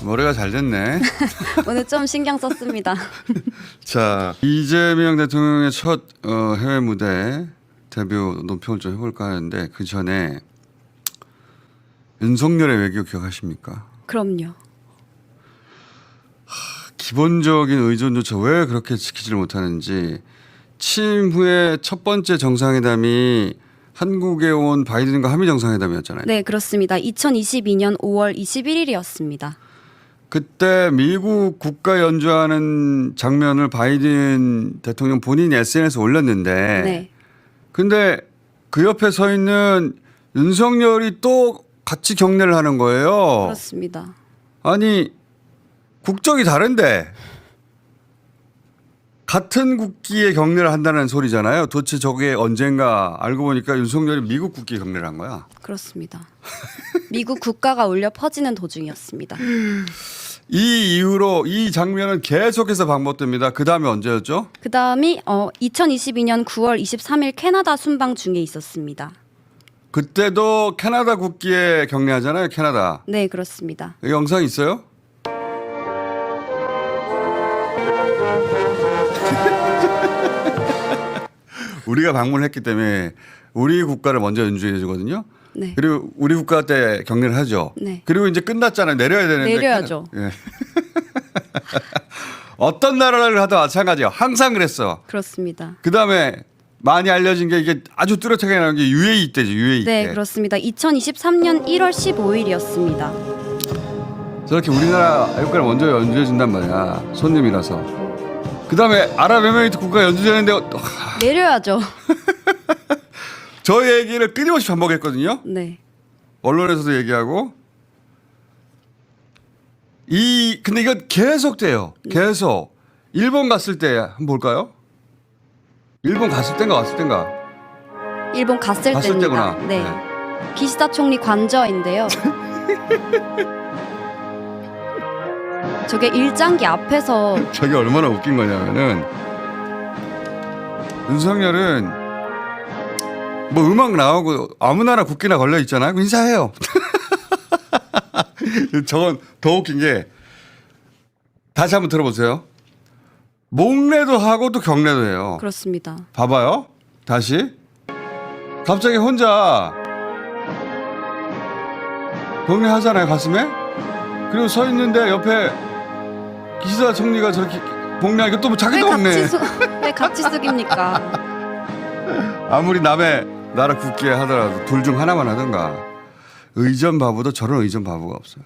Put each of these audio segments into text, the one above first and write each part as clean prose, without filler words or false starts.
머리가 잘 됐네. 오늘 좀 신경 썼습니다. 자, 이재명 대통령의 첫 해외 무대 데뷔 논평을 좀 해볼까 하는데 그 전에 윤석열의 외교 기억하십니까? 그럼요. 기본적인 의존조차 왜 그렇게 지키지를 못하는지 취임 후에 첫 번째 정상회담이 한국에 온 바이든과 한미 정상회담이었잖아요. 네, 그렇습니다. 2022년 5월 21일이었습니다. 그때 미국 국가 연주하는 장면을 바이든 대통령 본인이 SNS에 올렸는데 네. 근데 그 옆에 서 있는 윤석열이 또 같이 경례를 하는 거예요. 그렇습니다. 아니 국적이 다른데 같은 국기에 경례를 한다는 소리잖아요. 도대체 저게 언젠가 알고 보니까 윤석열이 미국 국기에 경례를 한 거야. 그렇습니다. 미국 국가가 울려 퍼지는 도중이었습니다. 이 이후로 이 장면은 계속해서 반복됩니다. 그 다음에 언제였죠? 그 다음이 2022년 9월 23일 캐나다 순방 중에 있었습니다. 그때도 캐나다 국기에 경례하잖아요. 캐나다. 네, 그렇습니다. 이 영상 있어요? 우리가 방문했기 때문에 우리 국가를 먼저 연주해 주거든요. 네. 그리고 우리 국가 때 경례를 하죠. 네. 그리고 이제 끝났잖아요. 내려야 되는데. 내려야죠. 예. 어떤 나라를 하도 마찬가지예요. 항상 그랬어. 그렇습니다. 그다음에 많이 알려진 게 이게 아주 뚜렷하게 나온 게 UAE 때죠. UAE 네, 때. 그렇습니다. 2023년 1월 15일이었습니다. 저렇게 우리나라 국가를 먼저 연주해 준단 말이야. 손님이라서. 그다음에 아랍에미리트 국가 연주되는데 내려야죠. 저 얘기를 끊임없이 반복했거든요. 네. 언론에서도 얘기하고 근데 이건 계속 돼요. 계속. 일본 갔을 때 한번 볼까요? 일본 갔을 땐가 왔을 땐가? 일본 갔을 갔을 때입니다. 때구나. 네. 기시다 총리 관저인데요. 저게 일장기 앞에서 저게 얼마나 웃긴 거냐면은 윤석열은 뭐 음악 나오고 아무 나라 국기나 걸려 있잖아요. 그럼 인사해요. 저건 더 웃긴 게 다시 한번 들어보세요. 목례도 하고 또 경례도 해요. 그렇습니다. 봐봐요. 다시. 갑자기 혼자 경례하잖아요. 가슴에. 그리고 서 있는데 옆에 기시다 총리가 저렇게 복례하니까 또 뭐 자기도 없네. 왜 같이 숙입니까? 아무리 남의 나라 국기에 하더라도 둘 중 하나만 하든가. 의전 바보도 저런 의전 바보가 없어요.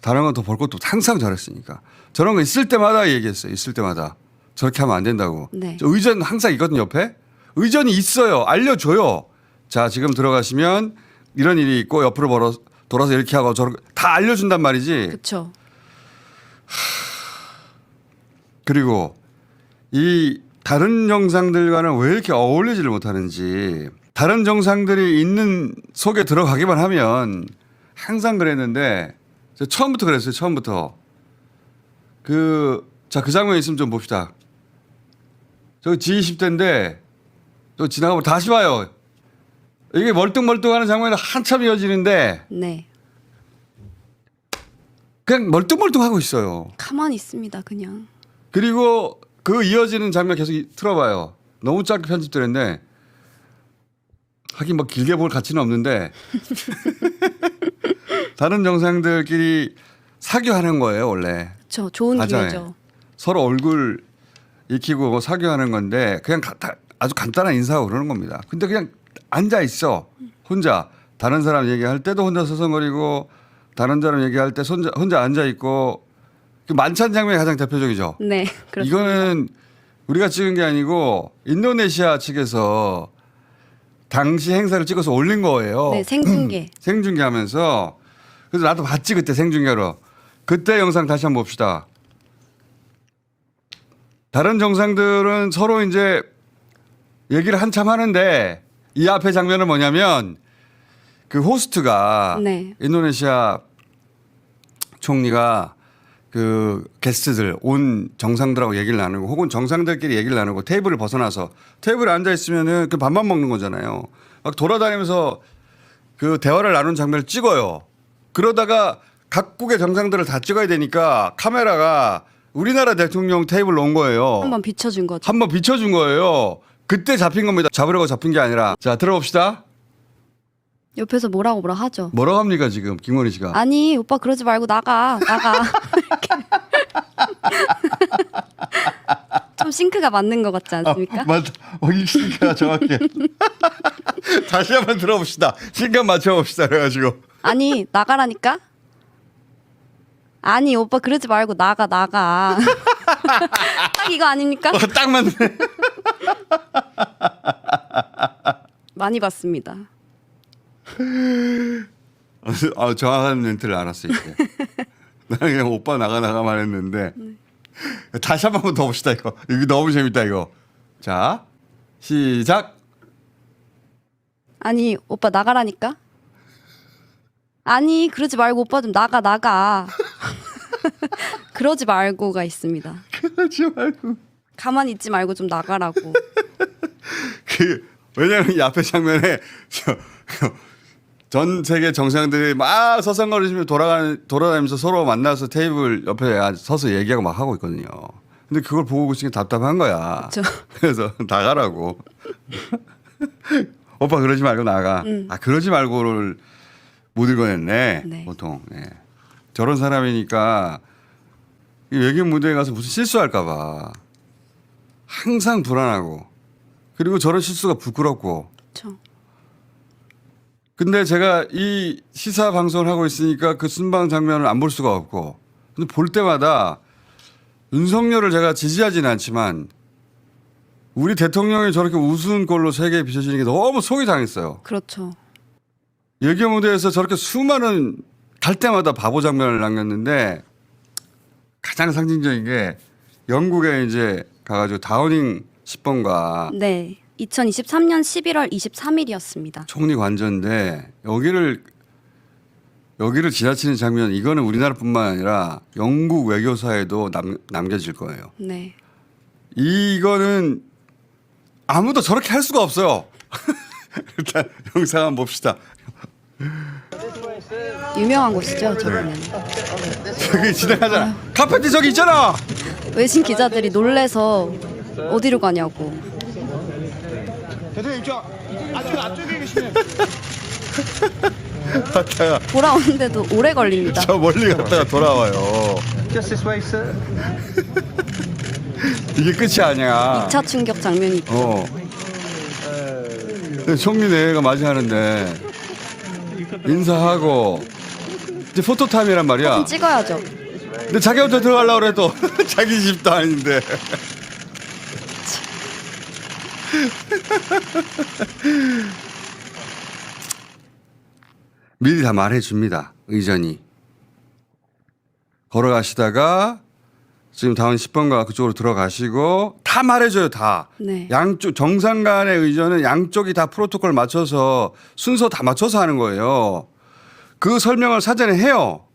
다른 건 더 볼 것도 항상 저랬으니까. 저런 거 있을 때마다 얘기했어요. 있을 때마다. 저렇게 하면 안 된다고. 네. 저 의전 항상 있거든요. 옆에. 의전이 있어요. 알려줘요. 자 지금 들어가시면 이런 일이 있고 옆으로 돌아서 이렇게 하고 저렇게 다 알려준단 말이지. 그렇죠. 그리고 이 다른 정상들과는 왜 이렇게 어울리지를 못하는지 다른 정상들이 있는 속에 들어가기만 하면 항상 그랬는데 처음부터 그랬어요. 처음부터. 그 장면 있으면 좀 봅시다. 저 G20대인데 저 지나가면 다시 봐요. 이게 멀뚱멀뚱하는 장면이 한참 이어지는데 네. 그냥 멀뚱멀뚱하고 있어요. 가만히 있습니다. 그냥. 그리고 그 이어지는 장면 계속 틀어봐요. 너무 짧게 편집되는데 하긴 뭐 길게 볼 가치는 없는데 다른 정상들끼리 사교하는 거예요 원래. 그렇죠. 좋은 맞아요. 기회죠. 서로 얼굴 익히고 뭐 사교하는 건데 그냥 아주 간단한 인사하고 그러는 겁니다. 근데 그냥 앉아 있어 혼자. 다른 사람 얘기할 때도 혼자 서성거리고 다른 사람 얘기할 때 혼자 앉아 있고 그 만찬 장면이 가장 대표적이죠. 네. 그렇습니다. 이거는 우리가 찍은 게 아니고 인도네시아 측에서 당시 행사를 찍어서 올린 거예요. 네, 생중계. 생중계하면서 그래서 나도 봤지 그때 생중계로. 그때 영상 다시 한번 봅시다. 다른 정상들은 서로 이제 얘기를 한참 하는데 이 앞에 장면은 뭐냐면 그 호스트가 네. 인도네시아 총리가 그 게스트들 온 정상들하고 얘기를 나누고 혹은 정상들끼리 얘기를 나누고 테이블을 벗어나서 테이블에 앉아 있으면은 그 밥만 먹는 거잖아요. 막 돌아다니면서 그 대화를 나눈 장면을 찍어요. 그러다가 각국의 정상들을 다 찍어야 되니까 카메라가 우리나라 대통령 테이블로 온 거예요. 한번 비춰준 거죠. 한번 비춰준 거예요. 그때 잡힌 겁니다. 잡으려고 잡힌 게 아니라. 자, 들어봅시다. 옆에서 뭐라 하죠. 뭐라고 합니까 지금 김건희 씨가. 아니 오빠 그러지 말고 나가. 좀 싱크가 맞는 것 같지 않습니까? 맞다. 이 싱크가 정확해. 다시 한번 들어봅시다. 싱크 맞춰봅시다. 그래가지고. 아니 나가라니까. 아니 오빠 그러지 말고 나가. 딱 이거 아닙니까? 딱 맞네. 많이 봤습니다. 정확한 멘트를 알았어 이제. 나는 그냥 오빠 나가만 했는데 다시 한 번 더 봅시다 이거. 이거 너무 재밌다 이거. 자 시작. 아니 오빠 나가라니까. 아니 그러지 말고 오빠 좀 나가. 그러지 말고가 있습니다. 그러지 말고. 가만히 있지 말고 좀 나가라고. 왜냐면 이 앞에 장면에 전 세계 정상들이 막 서성거리시며 돌아다니면서 서로 만나서 테이블 옆에 서서 얘기하고 막 하고 있거든요. 근데 그걸 보고 있으니 답답한 거야. 그쵸. 그래서 나가라고. 오빠 그러지 말고 나가. 그러지 말고를 못 읽어냈네. 네. 보통. 네. 저런 사람이니까 이 외교 무대에 가서 무슨 실수할까 봐 항상 불안하고 그리고 저런 실수가 부끄럽고. 그렇죠. 근데 제가 이 시사 방송을 하고 있으니까 그 순방 장면을 안 볼 수가 없고 근데 볼 때마다 윤석열을 제가 지지하지는 않지만 우리 대통령이 저렇게 우스운 꼴로 세계에 비춰지는 게 너무 속이 상했어요. 그렇죠. 외교 무대에서 저렇게 수많은 갈 때마다 바보 장면을 남겼는데 가장 상징적인 게 영국에 이제 가가지고 다우닝 10번가 네. 2023년 11월 23일이었습니다. 총리 관저인데 여기를 지나치는 장면 이거는 우리나라뿐만 아니라 영국 외교사에도 남겨질 거예요. 네. 이거는 아무도 저렇게 할 수가 없어요. 일단 영상 한번 봅시다. 유명한 곳이죠. 저기는. 저기 지나가잖아. 카페트 저기 있잖아. 외신 기자들이 놀래서 어디로 가냐고. 대통령 입장. 앞쪽에 계시네. 갔다가 돌아오는데도 오래 걸립니다. 저 멀리 갔다가 돌아와요. Just this way, sir. 이게 끝이 아니야. 2차 충격 장면이 있죠. 총리 내외가 맞이하는데 인사하고 이제 포토타임이란 말이야. 사진 찍어야죠. 근데 자기 혼자 들어가려고 그래도 자기 집도 아닌데. 미리 다 말해줍니다. 의전이. 걸어가시다가 지금 다운 10번가 그쪽으로 들어가시고 다 말해줘요. 다. 네. 양쪽 정상 간의 의전은 양쪽이 다 프로토콜 맞춰서 순서 다 맞춰서 하는 거예요. 그 설명을 사전에 해요.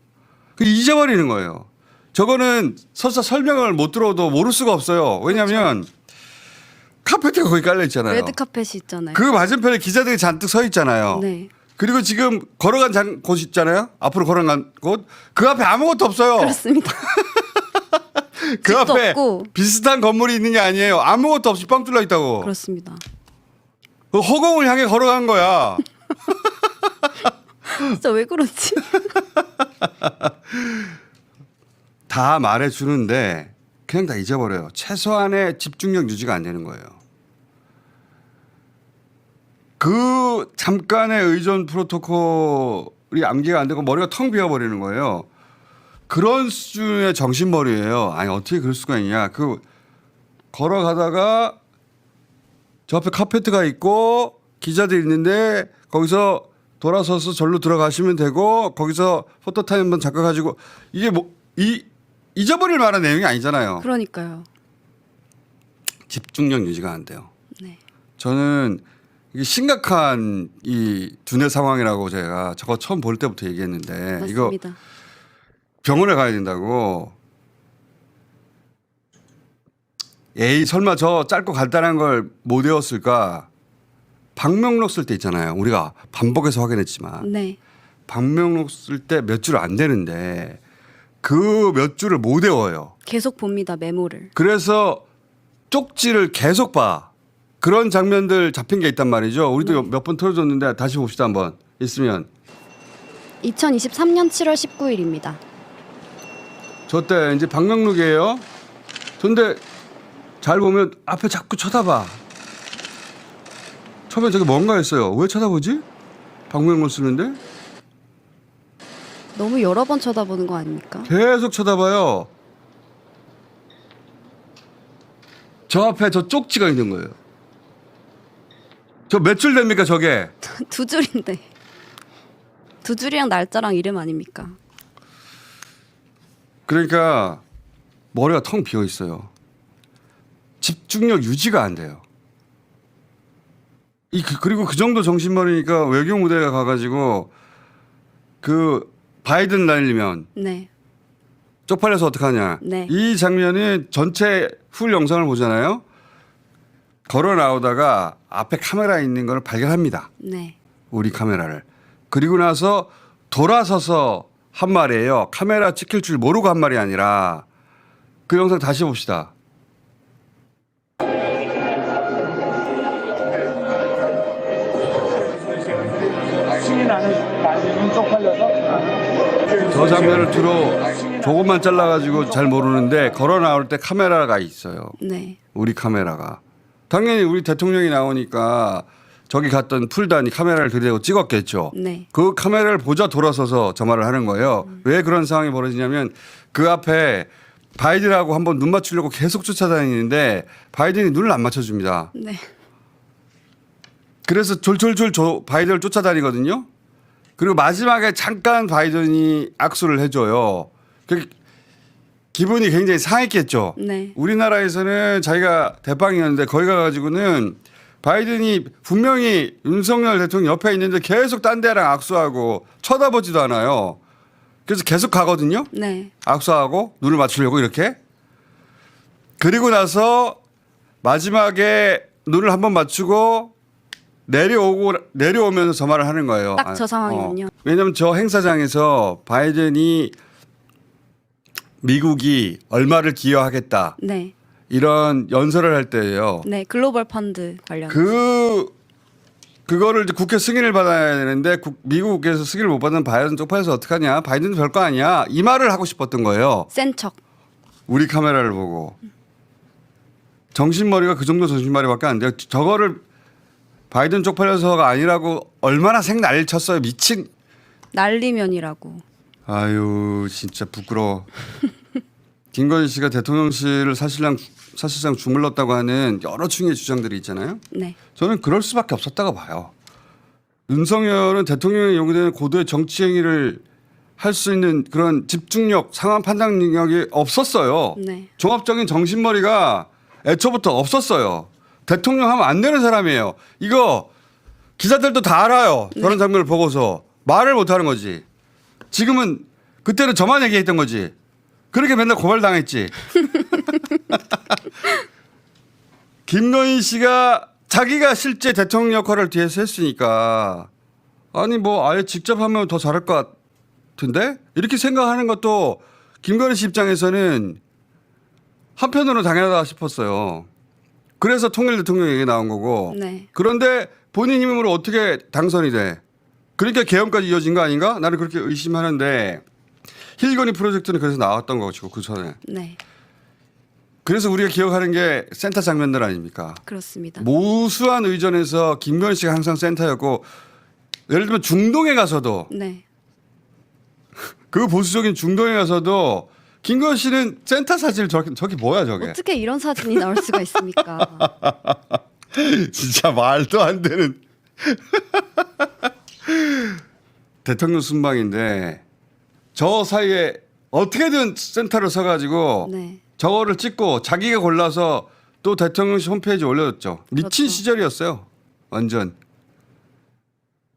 그 잊어버리는 거예요. 저거는 설사 설명을 못 들어도 모를 수가 없어요. 왜냐하면 카페트가 거기 깔려 있잖아요. 레드 카펫이 있잖아요. 그 맞은편에 기자들이 잔뜩 서 있잖아요. 네. 그리고 지금 걸어간 곳 있잖아요. 앞으로 걸어간 곳. 그 앞에 아무것도 없어요. 그렇습니다. 그 집도 앞에 없고. 비슷한 건물이 있는 게 아니에요. 아무것도 없이 뻥 뚫려 있다고. 그렇습니다. 그 허공을 향해 걸어간 거야. 진짜 왜 그렇지? 다 말해주는데 그냥 다 잊어버려요. 최소한의 집중력 유지가 안 되는 거예요. 그 잠깐의 의존 프로토콜이 암기가 안 되고 머리가 텅 비어버리는 거예요. 그런 수준의 정신머리예요. 아니 어떻게 그럴 수가 있냐. 그 걸어가다가 저 앞에 카페트가 있고 기자들이 있는데 거기서 돌아서서 절로 들어가시면 되고 거기서 포토타임 한번 잠깐 가지고 이게 뭐 잊어버릴 만한 내용이 아니잖아요. 그러니까요. 집중력 유지가 안 돼요. 네. 저는 이게 심각한 이 두뇌 상황이라고 제가 저거 처음 볼 때부터 얘기했는데 이거 맞습니다. 병원에 가야 된다고. 에이 설마 저 짧고 간단한 걸 못 외웠을까. 방명록 쓸 때 있잖아요. 우리가 반복해서 확인했지만 네. 방명록 쓸 때 몇 줄 안 되는데 그 몇 줄을 못 외워요. 계속 봅니다. 메모를. 그래서 쪽지를 계속 봐. 그런 장면들 잡힌 게 있단 말이죠. 우리도 몇 번 틀어줬는데 다시 봅시다 한번. 있으면. 2023년 7월 19일입니다. 저 때 이제 방명록이에요. 근데 잘 보면 앞에 자꾸 쳐다봐. 처음에 저게 뭔가 했어요. 왜 쳐다보지? 방명록 쓰는데? 너무 여러 번 쳐다보는 거 아닙니까? 계속 쳐다봐요. 저 앞에 저 쪽지가 있는 거예요. 저 몇 줄 됩니까 저게? 두 줄인데. 두 줄이랑 날짜랑 이름 아닙니까? 그러니까 머리가 텅 비어 있어요. 집중력 유지가 안 돼요. 그리고 그 정도 정신머리니까 외교 무대에 가가지고 그 바이든 날리면 네. 쪽팔려서 어떡하냐. 네. 이 장면이 전체 풀 영상을 보잖아요. 걸어 나오다가 앞에 카메라 있는 걸 발견합니다. 네. 우리 카메라를. 그리고 나서 돌아서서 한 말이에요. 카메라 찍힐 줄 모르고 한 말이 아니라. 그 영상 다시 봅시다. 신이 나는 쪽팔려서 저 장면을 주로 조금만 잘라가지고 잘 모르는데 걸어 나올 때 카메라가 있어요. 네. 우리 카메라가. 당연히 우리 대통령이 나오니까 저기 갔던 풀단이 카메라를 들이대고 찍었겠죠. 네. 그 카메라를 보자 돌아서서 저 말을 하는 거예요. 왜 그런 상황이 벌어지냐면 그 앞에 바이든하고 한번 눈 맞추려고 계속 쫓아다니는데 바이든이 눈을 안 맞춰줍니다. 네. 그래서 졸졸졸 바이든을 쫓아다니거든요. 그리고 마지막에 잠깐 바이든이 악수를 해줘요. 기분이 굉장히 상했겠죠. 네. 우리나라에서는 자기가 대빵이었는데 거기 가가지고는 바이든이 분명히 윤석열 대통령 옆에 있는데 계속 딴 데랑 악수하고 쳐다보지도 않아요. 그래서 계속 가거든요. 네. 악수하고 눈을 맞추려고 이렇게. 그리고 나서 마지막에 눈을 한번 맞추고 내려오면서 저 말을 하는 거예요. 딱 저 상황이군요. 왜냐하면 저 행사장에서 바이든이 미국이 얼마를 기여하겠다 네. 이런 연설을 할 때예요. 네. 글로벌 펀드 관련. 그거를 이제 국회 승인을 받아야 되는데 미국에서 승인을 못 받는 바이든 쪽파에서 어떡하냐. 바이든도 별거 아니야. 이 말을 하고 싶었던 거예요. 센 척. 우리 카메라를 보고. 정신머리가 그 정도 정신머리밖에 안 돼요. 저거를 바이든 쪽팔려서가 아니라고 얼마나 생난리를 쳤어요. 미친. 난리면이라고. 아유 진짜 부끄러워. 김건희 씨가 대통령실을 사실상 주물렀다고 하는 여러 층의 주장들이 있잖아요. 네. 저는 그럴 수밖에 없었다고 봐요. 윤석열은 대통령에 요구되는 고도의 정치 행위를 할 수 있는 그런 집중력, 상황 판단 능력이 없었어요. 네. 종합적인 정신머리가 애초부터 없었어요. 대통령 하면 안 되는 사람이에요. 이거 기자들도 다 알아요. 저런 장면을 보고서 말을 못 하는 거지. 지금은 그때는 저만 얘기했던 거지. 그렇게 맨날 고발당했지. 김건희 씨가 자기가 실제 대통령 역할을 뒤에서 했으니까 아니 뭐 아예 직접 하면 더 잘할 것 같은데 이렇게 생각하는 것도 김건희 씨 입장에서는 한편으로 당연하다 싶었어요. 그래서 통일 대통령 얘기 나온 거고. 네. 그런데 본인 힘으로 어떻게 당선이 돼? 그러니까 계엄까지 이어진 거 아닌가? 나는 그렇게 의심하는데 힐건이 프로젝트는 그래서 나왔던 것이고 그 전에. 네. 그래서 우리가 기억하는 게 센터 장면들 아닙니까? 그렇습니다. 무수한 의전에서 김건희 씨가 항상 센터였고 예를 들면 중동에 가서도 네. 그 보수적인 중동에 가서도 김건희 씨는 센터 사진을 저기 뭐야 저게. 어떻게 이런 사진이 나올 수가 있습니까? 진짜 말도 안 되는 대통령 순방인데 저 사이에 어떻게든 센터를 서가지고 네. 저거를 찍고 자기가 골라서 또 대통령실 홈페이지에 올려줬죠. 미친 그렇죠. 시절이었어요. 완전.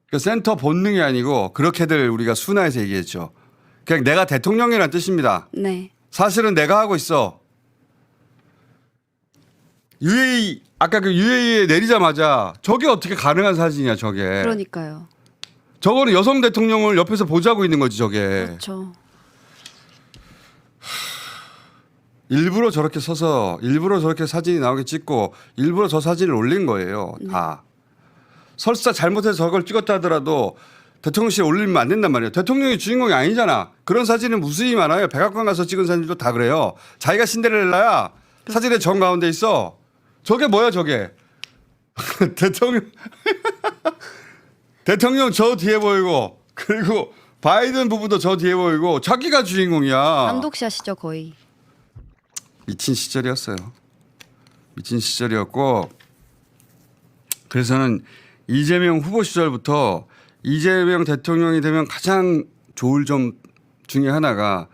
그러니까 센터 본능이 아니고 그렇게들 우리가 순화해서 얘기했죠. 그냥 내가 대통령이라는 뜻입니다. 네. 사실은 내가 하고 있어. UAE 아까 그 UAE에 내리자마자 저게 어떻게 가능한 사진이야 저게. 그러니까요. 저거는 여성 대통령을 옆에서 보자고 있는 거지 저게. 그렇죠. 일부러 저렇게 서서 일부러 저렇게 사진이 나오게 찍고 일부러 저 사진을 올린 거예요. 다. 설사 잘못해서 저걸 찍었다 하더라도 대통령실에 올리면 안 된단 말이에요. 대통령이 주인공이 아니잖아. 그런 사진은 무수히 많아요. 백악관 가서 찍은 사진도 다 그래요. 자기가 신데렐라야. 사진의 정 가운데 있어. 저게 뭐야 저게. 대통령 저 뒤에 보이고 그리고 바이든 부부도 저 뒤에 보이고 자기가 주인공이야. 단독샷이죠 거의. 미친 시절이었어요. 미친 시절이었고 그래서는 이재명 후보 시절부터 이재명 대통령이 되면 가장 좋을 점 중에 하나가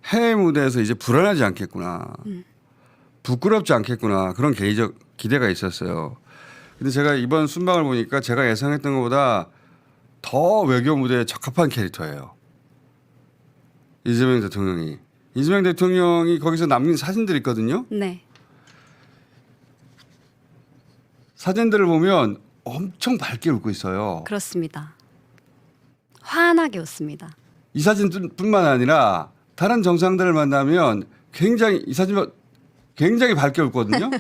해외 무대에서 이제 불안하지 않겠구나. 부끄럽지 않겠구나. 그런 개인적 기대가 있었어요. 근데 제가 이번 순방을 보니까 제가 예상했던 것보다 더 외교 무대에 적합한 캐릭터예요. 이재명 대통령이. 이재명 대통령이 거기서 남긴 사진들이 있거든요. 네. 사진들을 보면 엄청 밝게 웃고 있어요. 그렇습니다. 환하게 웃습니다. 이 사진뿐만 아니라 다른 정상들을 만나면 굉장히 이 사진 굉장히 밝게 웃거든요.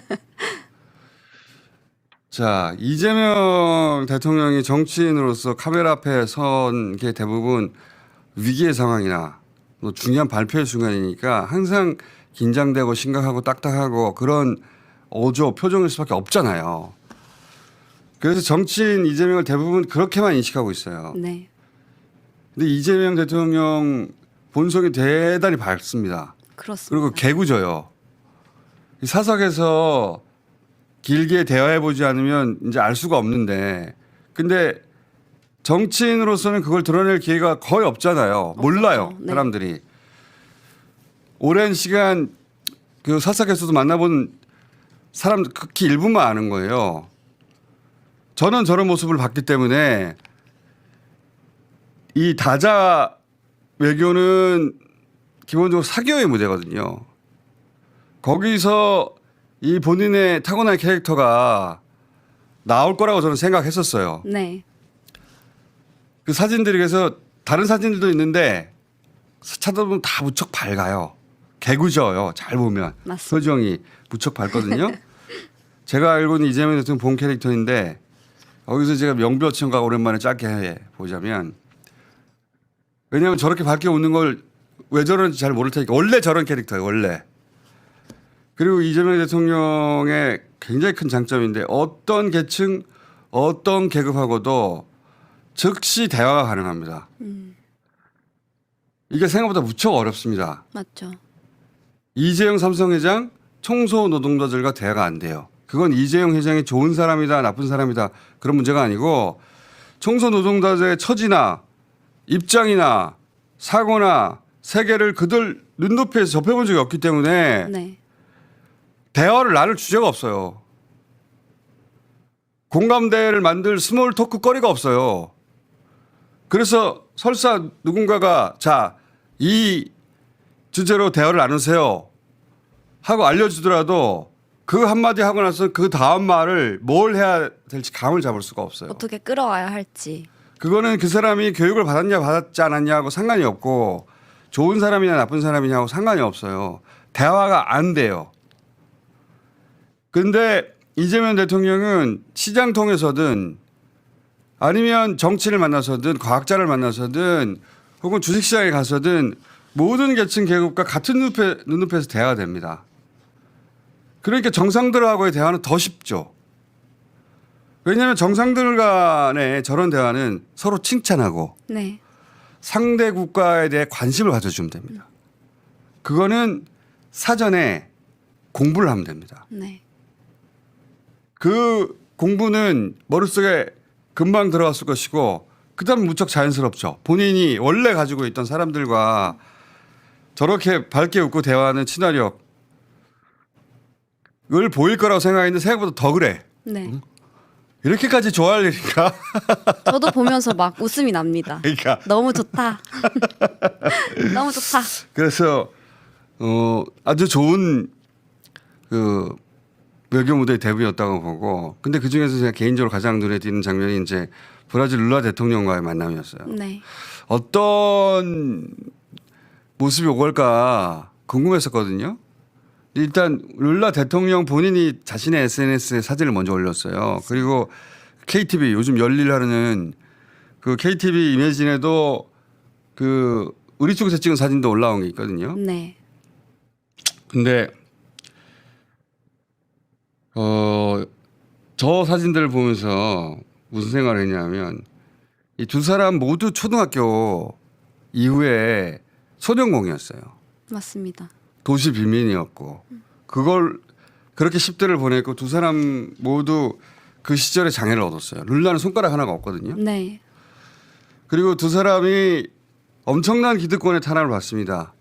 자, 이재명 대통령이 정치인으로서 카메라 앞에 선 게 대부분 위기의 상황이나 뭐 중요한 발표의 순간이니까 항상 긴장되고 심각하고 딱딱하고 그런 어조 표정일 수밖에 없잖아요. 그래서 정치인 이재명을 대부분 그렇게만 인식하고 있어요. 네. 근데 이재명 대통령 본성이 대단히 밝습니다. 그렇습니다. 그리고 개구져요. 이 사석에서 길게 대화해보지 않으면 이제 알 수가 없는데 근데 정치인으로서는 그걸 드러낼 기회가 거의 없잖아요. 몰라요. 네. 사람들이. 오랜 시간 그 사석에서도 만나본 사람 극히 일부만 아는 거예요. 저는 저런 모습을 봤기 때문에 이 다자 외교는 기본적으로 사교의 무대거든요. 거기서 이 본인의 타고난 캐릭터가 나올 거라고 저는 생각했었어요. 네. 그 사진들이 그래서 다른 사진들도 있는데 찾아보면 다 무척 밝아요. 개구져요. 잘 보면. 맞습니다. 표정이 무척 밝거든요. 제가 알고 있는 이재명 대통령 본 캐릭터인데 거기서 제가 명배어천가 오랜만에 짧게 해보자면 왜냐하면 저렇게 밝게 웃는 걸 왜 저런지 잘 모를 테니까 원래 저런 캐릭터예요. 원래. 그리고 이재명 대통령의 굉장히 큰 장점인데 어떤 계층 어떤 계급하고도 즉시 대화가 가능합니다. 이게 생각보다 무척 어렵습니다. 맞죠. 이재용 삼성회장 청소 노동자들과 대화가 안 돼요. 그건 이재용 회장이 좋은 사람이다 나쁜 사람이다 그런 문제가 아니고 청소 노동자들의 처지나 입장이나 사고나 세계를 그들 눈높이에서 접해본 적이 없기 때문에 네. 대화를 나눌 주제가 없어요. 공감대를 만들 스몰 토크 거리가 없어요. 그래서 설사 누군가가 자, 이 주제로 대화를 나누세요 하고 알려주더라도 그 한마디 하고 나서 그 다음 말을 뭘 해야 될지 감을 잡을 수가 없어요. 어떻게 끌어와야 할지. 그거는 그 사람이 교육을 받았냐 받았지 않았냐하고 상관이 없고 좋은 사람이냐 나쁜 사람이냐하고 상관이 없어요. 대화가 안 돼요. 근데 이재명 대통령은 시장 통해서든 아니면 정치를 만나서든 과학자를 만나서든 혹은 주식시장에 가서든 모든 계층 계급과 같은 눈높이에서 대화가 됩니다. 그러니까 정상들하고의 대화는 더 쉽죠. 왜냐하면 정상들 간의 저런 대화는 서로 칭찬하고 네. 상대 국가에 대해 관심을 가져주면 됩니다. 그거는 사전에 공부를 하면 됩니다. 네. 그 공부는 머릿속에 금방 들어갔을 것이고 그다음 무척 자연스럽죠. 본인이 원래 가지고 있던 사람들과 저렇게 밝게 웃고 대화하는 친화력을 보일 거라고 생각했는데 생각보다 더 그래. 네. 이렇게까지 좋아할 일인가? 저도 보면서 막 웃음이 납니다. 그러니까 너무 좋다. 너무 좋다. 그래서 아주 좋은 그 외교 무대 데뷔였다고 보고 근데 그 중에서 제가 개인적으로 가장 눈에 띄는 장면이 이제 브라질 룰라 대통령과의 만남이었어요. 네. 어떤 모습이 오갈까 궁금했었거든요. 일단 룰라 대통령 본인이 자신의 SNS에 사진을 먼저 올렸어요. 그리고 KTV 요즘 열일하는 그 KTV 이미진에도 그 우리 쪽에서 찍은 사진도 올라온 게 있거든요. 네. 근데 저 사진들을 보면서 무슨 생각을 했냐면 이 두 사람 모두 초등학교 이후에 소년공이었어요. 맞습니다. 도시 빈민이었고 그걸 그렇게 10대를 보냈고 두 사람 모두 그 시절에 장애를 얻었어요. 룰라는 손가락 하나가 없거든요. 네. 그리고 두 사람이 엄청난 기득권의 탄압을 받습니다.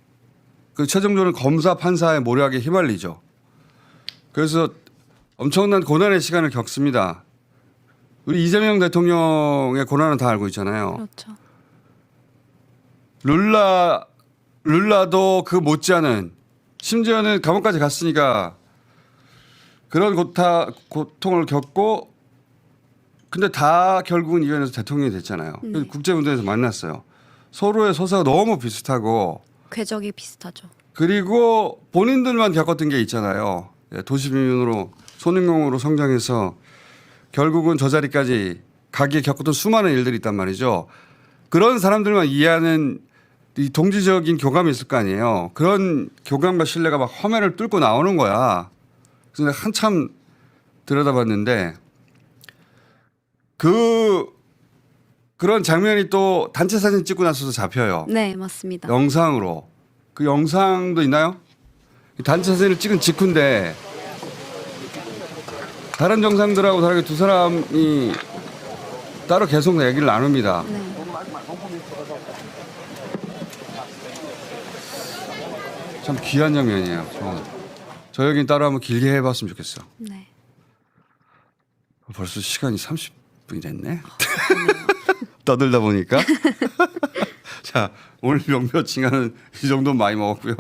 그 최종적으로 검사 판사의 모략에 휘말리죠. 그래서 엄청난 고난의 시간을 겪습니다. 우리 이재명 대통령의 고난은 다 알고 있잖아요. 그렇죠. 룰라도 그 못지않은 심지어는 감옥까지 갔으니까 그런 고통을 겪고 근데 다 결국은 이겨내서 대통령이 됐잖아요. 네. 국제무대에서 만났어요. 서로의 서사가 너무 비슷하고 궤적이 비슷하죠. 그리고 본인들만 겪었던 게 있잖아요. 도시민으로 소년공으로 성장해서 결국은 저 자리까지 가기에 겪었던 수많은 일들이 있단 말이죠. 그런 사람들만 이해하는 이 동지적인 교감이 있을 거 아니에요. 그런 교감과 신뢰가 막 화면을 뚫고 나오는 거야. 그래서 내가 한참 들여다봤는데 그런 장면이 또 단체 사진 찍고 나서도 잡혀요. 네, 맞습니다. 영상으로. 그 영상도 있나요? 단체 사진을 찍은 직후인데 다른 정상들하고 다르게 두 사람이 따로 계속 얘기를 나눕니다. 네. 참 귀한 장면이에요. 저 얘기는 따로 한번 길게 해봤으면 좋겠어. 네. 벌써 시간이 30분이 됐네. 떠들다 보니까. 자, 오늘 명뼈칭하는 이 정도 많이 먹었고요.